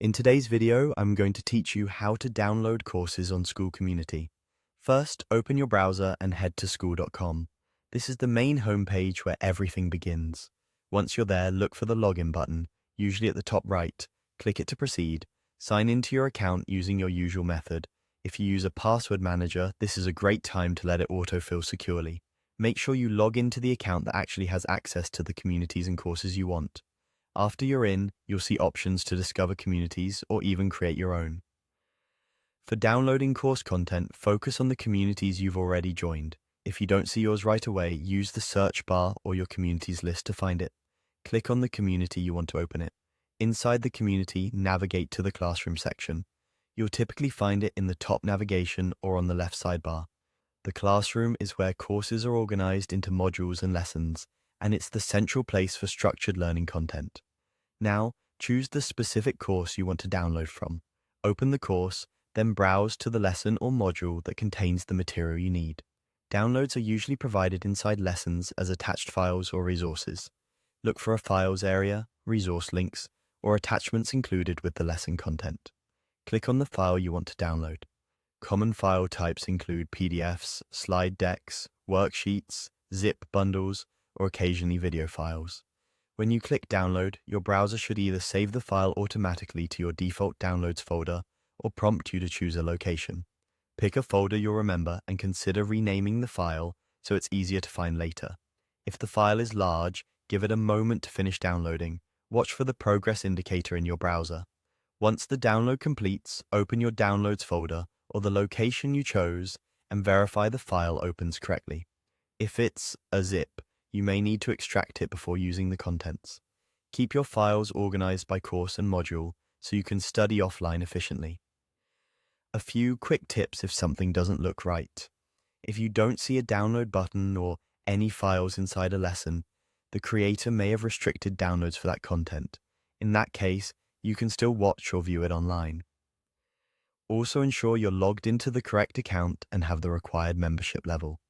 In today's video, I'm going to teach you how to download courses on Skool Community. First, open your browser and head to skool.com. This is the main homepage where everything begins. Once you're there, look for the login button, usually at the top right. Click it to proceed. Sign into your account using your usual method. If you use a password manager, this is a great time to let it autofill securely. Make sure you log into the account that actually has access to the communities and courses you want. After you're in, you'll see options to discover communities or even create your own. For downloading course content, focus on the communities you've already joined. If you don't see yours right away, use the search bar or your communities list to find it. Click on the community you want to open it. Inside the community, navigate to the classroom section. You'll typically find it in the top navigation or on the left sidebar. The classroom is where courses are organized into modules and lessons, and it's the central place for structured learning content. Now, choose the specific course you want to download from. Open the course, then browse to the lesson or module that contains the material you need. Downloads are usually provided inside lessons as attached files or resources. Look for a files area, resource links, or attachments included with the lesson content. Click on the file you want to download. Common file types include PDFs, slide decks, worksheets, zip bundles, or occasionally video files. When you click download, your browser should either save the file automatically to your default downloads folder or prompt you to choose a location. Pick a folder you'll remember and consider renaming the file so it's easier to find later. If the file is large, give it a moment to finish downloading. Watch for the progress indicator in your browser. Once the download completes, open your downloads folder or the location you chose and verify the file opens correctly. If it's a zip, you may need to extract it before using the contents. Keep your files organized by course and module so you can study offline efficiently. A few quick tips if something doesn't look right. If you don't see a download button or any files inside a lesson, the creator may have restricted downloads for that content. In that case, you can still watch or view it online. Also ensure you're logged into the correct account and have the required membership level.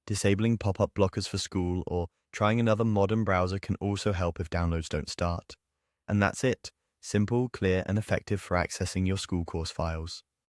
Disabling pop-up blockers for Skool or trying another modern browser can also help if downloads don't start. And that's it. Simple, clear, and effective for accessing your Skool course files.